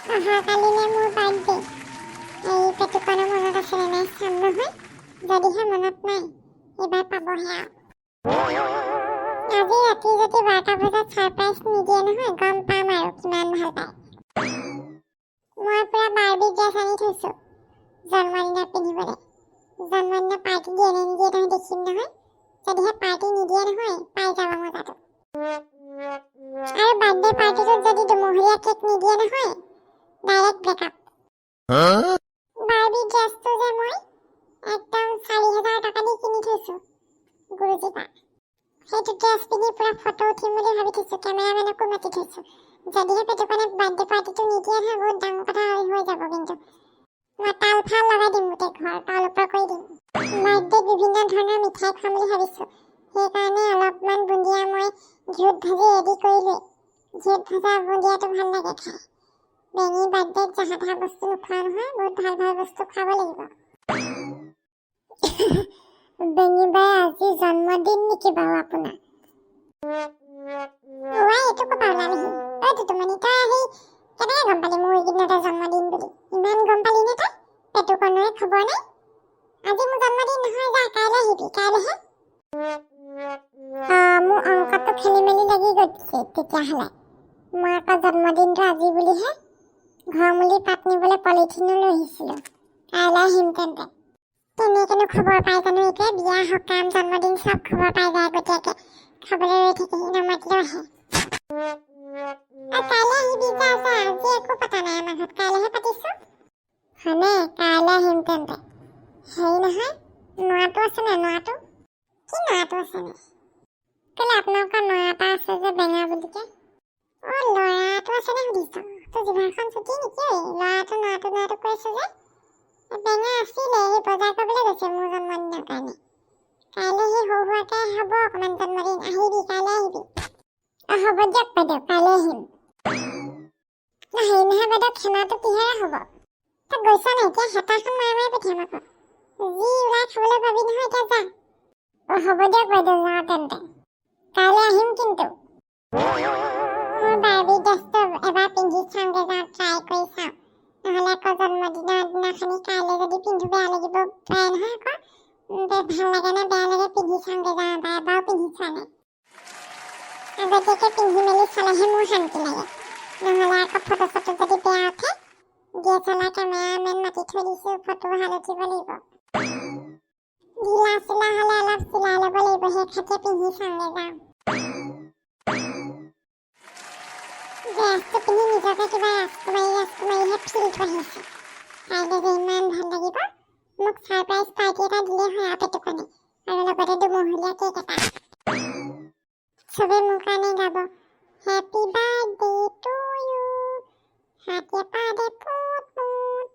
অহাকালিলে মোৰ বাৰ্থডে। এই পেটুকনৰ মনত আছেনে নাই চাম নহয়। যদিহে মনত নাই এইবাৰ পাবহে আৰু। আজি ৰাতি যদি 12টা বজাত ছাৰপ্ৰাইজ নিদিয়ে নহয় গম পাম আৰু কিমান ভাল পায়। মই পুৰা বাৰ্বি ড্ৰেছ আনি থৈছো জন্মদিনত পিন্ধিবলৈ। জন্মদিনৰ পাৰ্টি দিয়ে নে নিদিয়ে তই দেখিম নহয়। যদিহে পাৰ্টি নিদিয়ে নহয় পাই যাব মজাটো। আৰু বাৰ্থডে পাৰ্টিটোত যদি দুমহলীয়া কেক নিদিয়ে নহয় ডাইৰেক্ট ব্ৰেকআপ। বাৰ্বি ড্ৰেছটো যে মই একদম 4000 টকা দি কিনি থৈছো গুৰুজীৰ পৰা। সেইটো ড্ৰেছ পিন্ধি পুৰা ফটো উঠিম বুলি ভাবি থৈছো। কেমেৰামেনকো মাতি থৈছো। যদিহে পেটুকনে বাৰ্থডে পাৰ্টিটো নিদিয়ে নহয় বহুত ডাঙৰ কথা হৈ যাব। কিন্তু মই তাল ফাল লগাই দিম, গোটেই ঘৰ তল ওপৰ কৰি দিম। বাৰ্থডেত বিভিন্ন ধৰণৰ মিঠাই খুৱাম বুলি ভাবিছো। সেইকাৰণে অলপমান বুন্দিয়া মই ঘিউত ভাজি ৰেডি কৰিলোৱে। ঘিউত ভাজা বুন্দিয়াটো ভাল লাগে খাই। বেঙী বাৰ্থডেত জাহা তাহা বস্তু নোখোৱা নহয়, বহুত ভাল ভাল বস্তু খুৱাব লাগিব। বেঙী বাই আজি জন্মদিন নেকি বাৰু আপোনাৰ? এইটো ক'পা ওলালেহি? দুটুমনি তই আহি কেনেকৈ গম পালি মোৰ এইকেইদিনতে জন্মদিন বুলি? ইমান গম পালি নে তই? পেটুকনৰে খবৰ নাই? আজি মোৰ জন্মদিন নহয়, যা কাইলৈ আহিবি। কাইলৈহে মোৰ অংকটো খেলি মেলি লাগি গৈছে তেতিয়াহ'লে। মই আকৌ জন্মদিনটো আজি বুলিহে ঘৰ মুলি পাত নিবলৈ পলিথিনো লৈ আহিছিলোঁ। কাইলৈ আহিম তেন্তে। তেনেকেনো খবৰ পাই জানো এতিয়া? বিয়া সকাম জন্মদিন চব খবৰ পাই যায় আগতীয়াকৈ। খাবলৈ ৰৈ থাকেহি নামাতিলেও আহে। কাইলৈ আহিবি, যা যা। আজি একো পতা নাই আমাৰ ঘৰত, কাইলৈহে পাতিছো। হয়নে? কাইলৈ আহিম তেন্তে। হেৰি নহয়, নৰাটো আছে নে? নৰাটো কি নৰাটো আছে নে? কেলে আপোনালোকৰ নৰা এটা আছে যে বেঙা বুলিকে? ল'ৰাটো আছে নে সুধিছ? তোৰ জিভাখন চুটি নেকি? ল'ৰাটো কৈছো যে বেঙা আছিলে, সেই বজাৰ কৰিবলৈ গৈছে মোৰ জন্মদিনৰ কাৰণে। কাইলৈ সেই সৰু সুৰাকে হ'ব অকণমান জন্মদিন। আহিবি, কাইলৈ আহিবি। হ'ব দিয়ক বাইদেউ, কাইলৈ আহিম। হেৰি নহয় বাইদেউ, খানাটো কিহেৰে হ'ব? তই গৈছ নাই এতিয়া? হেতাখন মাৰি পঠিয়াম আকৌ। যি ওলাই খাবলৈ পাবি নহয় এতিয়া, যা। হ'ব দিয়ক বাইদেউ, যাওঁ তেন্তে। কাইলৈ আহিম কিন্তু। মোৰ বাৰ্বি ড্ৰেছটো এবাৰ পিন্ধি চাওঁগে, যাওঁ ট্ৰাই কৰি চাওঁ। নহ'লে আকৌ জন্মদিনৰ দিনাখনি কাইলৈ যদি পিন্ধো বেয়া লাগিব পাৰে নহয় আকৌ। ভাল লাগে নে বেয়া লাগে পিন্ধি চাওঁগে, যাওঁ। এবাৰো পিন্ধি চোৱা নাই। আগতীয়াকৈ পিন্ধি মেলি চালেহে মোৰ শান্তি লাগে। নহ'লে আকৌ ফটো চটো যদি বেয়া উঠে DSLR কেমেৰামেন মাতি থৈ দিছোঁ, ফটো ভাল উঠিব লাগিব। ঢিলা চিলা হ'লে অলপ চিলাই ল'ব লাগিব। সেই খাতিয়ে পিন্ধি চাওঁগে, যাওঁ। ড্ৰেছটো পিন্ধি নিজকে কিবা ৰাজকুমাৰীহে ফিলটো আহিছে। কাইলৈ যে ইমান ভাল লাগিব। মোক ছাৰপ্ৰাইজ পাৰ্টি এটা দিলে হয় আৰু পেটুকনে, আৰু লগতে দুমহলীয়া কেক এটা। চবেই মোৰ কাৰণে গাব, হেপী বাৰ্থডে টু ইউ, হাতে পাদে ফুট ফুট।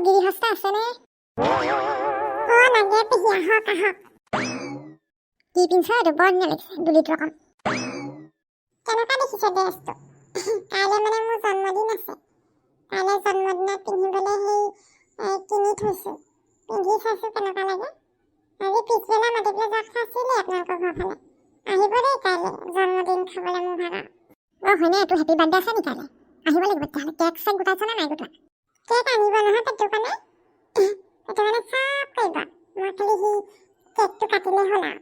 গিৰিহস্থ আছেনে? লাগে পেহী, আহক আহক। কি পিন্ধছ এইটো? বৰ ধুনীয়া লাগিছে দুলিটো অকণ। কেনেকুৱা দেখিছে ড্ৰেছটো? কাইলৈ মানে মোৰ জন্মদিন আছে। কাইলৈ জন্মদিনত পিন্ধিবলৈ সেই কিনি থৈছোঁ। পিন্ধি চাইছোঁ কেনেকুৱা লাগে। আজি পিছবেলা মাতিবলৈ যাক চাইছিলে আপোনালোকৰ ঘৰ ফালে। আহিব দেই কাইলৈ জন্মদিন খাবলৈ মোৰ ভাগৰ। হয়নে? তোৰ হেপী বাৰ্থডে আছে নেকি কাইলৈ? আহিব লাগিব তেতিয়াহ'লে। কেক চেক গোটাইছ নে নাই গোটোৱা? কেক আনিব নহয় পেটুকনে। পেটুকনে চব কৰিব। মই খালি সি কেকটো কাটিলে হ'ল আৰু।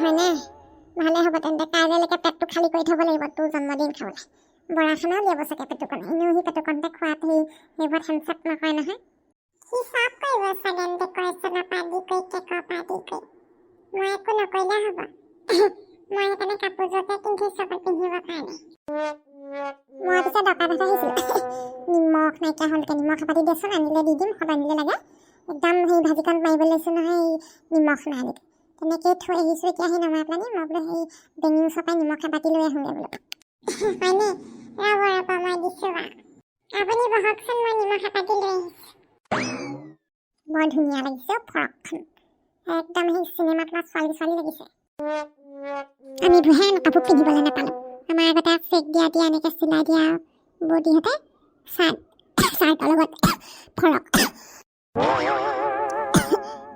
হয়নে? ভালে হ'ব তেন্তে। কাইলৈলৈকে পেটটো খালী কৰি থ'ব লাগিব তোৰ জন্মদিন খাবলৈ। বৰা খানাও উলিয়াব চাগে পেটুকনে। এনেও সি পেটুকনতে খোৱাত সেইবোৰত হেণ্ডচাপ নকৰে নহয়। সি চব কৰিব চাগে, ডেক'ৰেশ্যনৰ পৰা আদি কৰি কেকৰ পৰা আদি কৰি। মই একো নকৰিলে হ'ব। মই সেইকাৰণে কাপোৰযোৰকে কিনিছোঁ অকল পিন্ধিবৰ কাৰণে। মই পিছে দৰকাৰ কথা আহিছিলোঁ। নিমখ নাইকিয়া হ'লকে নিমখ এপাতি দেচোন, আনিলে দি দিম, সদায় আনিলে লাগে। একদম সেই ভাজিকণ মাৰিবলৈ লৈছোঁ নহয়, নিমখ নাই আনি। তেনেকৈ থৈ আহিছোঁ। এতিয়া সেই নমাই পেলানি মই বোলো সেই বেঙী ওচৰৰ পৰাই নিমখ এবাতি লৈ আহোঁগৈ বোলো। হয়নে? ৰ'ব মই দিছোঁ বাৰু। আপুনি বহকচোন, মই নিমখ এপাতি লৈ আহিছোঁ। বৰ ধুনীয়া লাগিছে ফ্ৰকখন। একদম সেই চিনেমাত লোৱা ছোৱালী লাগিছে। আমি বোৰহে কাপোৰ পিন্ধিবলৈ নাপালোঁ। আমাৰ আগতে ফেক দিয়া এনেকৈ চিলাই দিয়া বৌদিহঁতে চাৰ্টৰ লগত ফ্ৰক।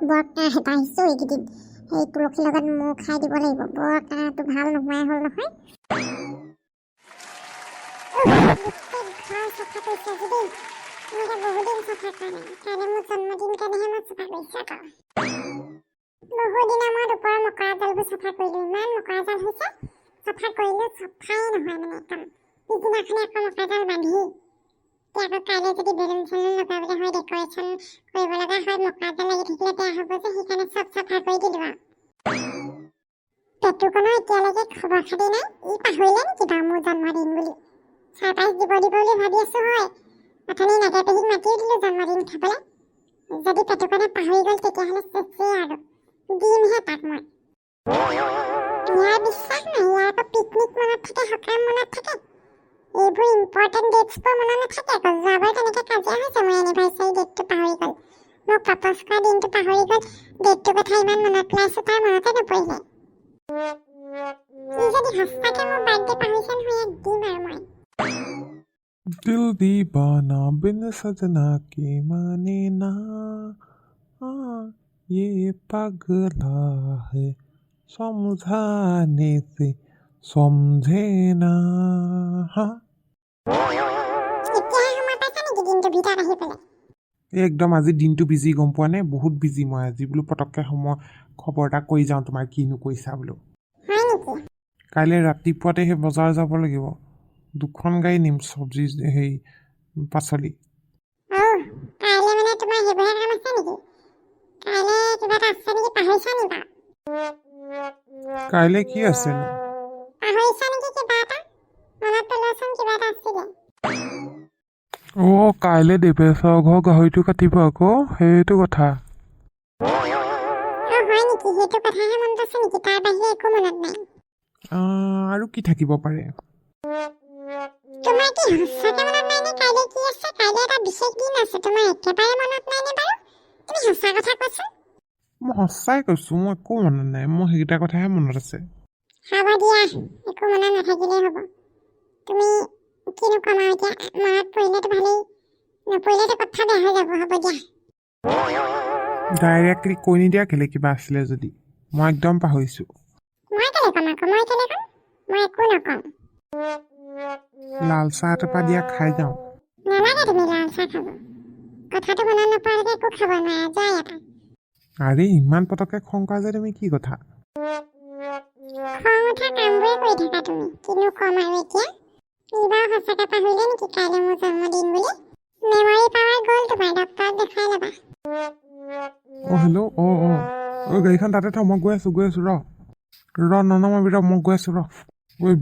বৰ হেঁপাহ আহিছোঁ এইকেইদিন সেই তুলসীৰ লগত মৌ খাই দিব লাগিব। বৰ কাহটো ভাল নোহোৱাই হ'ল নহয়। গোটেই ঘৰ চাফা কৰিছে আজি দেই। মই এতিয়া বহুদিন চাফা কৰা নাই। কাইলৈ মোৰ জন্মদিন কাৰণেহে মই চাফা কৰিছোঁ আকৌ। বহুদিনৰ মূৰত ওপৰৰ মকৰা জালবোৰ চাফা কৰিলোঁ। ইমান মকৰা জাল হৈছে, চাফা কৰিলোঁ চাফাই নহয় মানে একদম। পিছদিনাখনে আকৌ মকৰা জাল বান্ধি এতিয়া আকৌ কাইলৈ যদি বেলুন চেলুন লগাবলৈ হয়, ডেক'ৰেশ্যন কৰিব লগা হয়, মকৰা জাল লাগি থাকিলে বেয়া হ'ব যে, সেইকাৰণে চব চাফা কৰি দিলোঁ আৰু। পেটুকণৰ এতিয়ালৈকে খবৰ খাতি নাই। ই পাহৰিলে নেকি বাৰু মোৰ জন্মদিন বুলি? চাৰপ্ৰাইজ দিব বুলি ভাবি আছোঁ হয়। অথনি নাগে পেহীক মাতিও দিলোঁ জন্মদিন খাবলৈ। যদি পেটুকণে পাহৰি গ'ল তেতিয়াহ'লে চেচেই আৰু দিমহে তাক মই। ইয়াৰ বিশ্বাস নাই। ইয়াৰ আকৌ পিকনিক মনত থাকে, সকাম মনত থাকে। এইবোৰ ইম্পৰ্টেণ্ট ডেটছবোৰ মনত নাথাকে আকৌ। যোৱাবাৰ তেনেকৈ কাজিয়া হৈছে, মোৰ এনিভাৰ্চাৰী ডেটটো পাহৰি গ'ল। মোক প্ৰপ'জ কৰা দিনটো পাহৰি গ'ল। ডেটটোৰ কথা ইমান মনত পেলাইছোঁ, তাৰ মনতে নপৰিলে। ই যদি সঁচাকৈ মোৰ বাৰ্থডে পাহৰিছে নহয়, ইয়াক দিম আৰু মই। दिल दीवाना बिन सजना के माने ना ये पगला है समझाने से समझे ना এতিয়াহে সময় পাইছা নেকি দিনটো ভিতৰত আহি পেলাই? একদম আজি দিনটো বিজি, গম পোৱা নে? বহুত বিজি মই আজি। বোলো পটককৈ সময় খবৰ এটা কৰি যাওঁ তোমাৰ, কিনো কৰিছা বোলো। হয় নেকি? কাইলৈ ৰাতিপুৱাতে সেই বজাৰ যাব লাগিব। 2খন গাড়ী নিম, চব্জি সেই পাচলি। কাইলৈ মানে তোমাৰ সেইবোৰহে কাম আছে নেকি? কাইলৈ কিবা এটা আছে নেকি, পাহৰিছা নি বাৰু? কাইলৈ কি আছেনো? পাহৰিছা নেকি কিবা এটা? মনত পেলোৱাচোন, কিবা এটা আছিলে। কাইলৈ দেৱেশ্বৰ ঘৰ গাহৰিটো কাটিব আকৌ, সেইটো কথা। হয় নেকি? সেইটো কথাহে মনত আছে নেকি? তাৰ বাহিৰে একো মনত নাই? আৰু কি থাকিব পাৰে? তোমাৰ কি সঁচাকৈ মনত নাই নে কাইলৈ কি আছে? কাইলৈ এটা বিশেষ দিন আছে, তোমাৰ একেবাৰে মনত নাই নে বাৰু? তুমি সঁচা কথা কোৱাচোন। মই সঁচাই কৈছোঁ, মোৰ একো মনত নাই। মোৰ সেইকেইটা কথাহে মনত আছে। হ'ব দিয়া, একো মনত নাথাকিলেই হ'ব। তুমি কিনো ক'ম আৰু এতিয়া, মনত পৰিলেতো ভালেই, নপৰিলেতো কথা বেয়া হৈ যাব। হ'ব দিয়া। ডাইৰেক্টলি কৈ নিদিয়া কেলৈ কিবা আছিলে যদি? মই একদম পাহৰিছোঁ। মই কেলৈ ক'ম আকৌ? মই কেলৈ ক'ম? মই একো নকওঁ। লাল চাহ এটাপা দিয়া, খাই যাওঁ। নালাগে তুমি লাল চাহ খাব। কথাটো মনত নপৰালৈকে একো খাব নোৱাৰা, যোৱা ইয়াৰ পৰা। আৰে ইমান পটককৈ খং কৰা যে তুমি, কি কথা? খং উঠা কামবোৰে কৰি থাকা তুমি। কিনো ক'ম আৰু এতিয়া? এইবাৰ সঁচাকৈ পাহৰিলে নেকি কাইলৈ মোৰ জন্মদিন বুলি? মেমৰি পাৱাৰ গ'ল তোমাৰ, ডক্তৰক দেখুৱাই ল'বা। হেল্ল'। গাড়ীখন তাতে থ, মই গৈ আছোঁ ননমাবি ৰ, মই গৈ আছোঁ ৰ।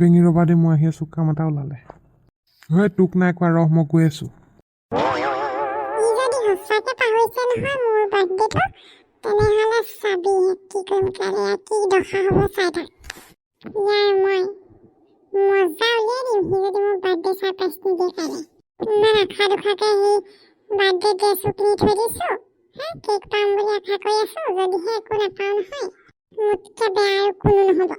বেঙি ৰ'বা দেই, মই আহি আছোঁ, কাম এটা ওলালে। তোক নাই কোৱা, ৰহ মই গৈ আছোঁ। ই যদি সঁচাকৈ পাহৰিছে নহয় মোৰ বাৰ্থডেটো, তেনেহ'লে চাবি কি কৰিম কাইলৈ, কি দশা হ'ব চাই থাক। ইয়াৰ মই মজা উলিয়াই দিম সি যদি মোৰ বাৰ্থডে ছাৰপ্ৰাইজ নিদিয়ে কাইলৈ। ইমান আশা দুখাকৈ সেই বাৰ্থডে ড্ৰেছো কিনি থৈ দিছোঁ, কেক পাম বুলি আশা কৰি আছোঁ। যদিহে একো নাপাওঁ নহয়, মোতকৈ বেয়া আৰু কোনো নহ'ব।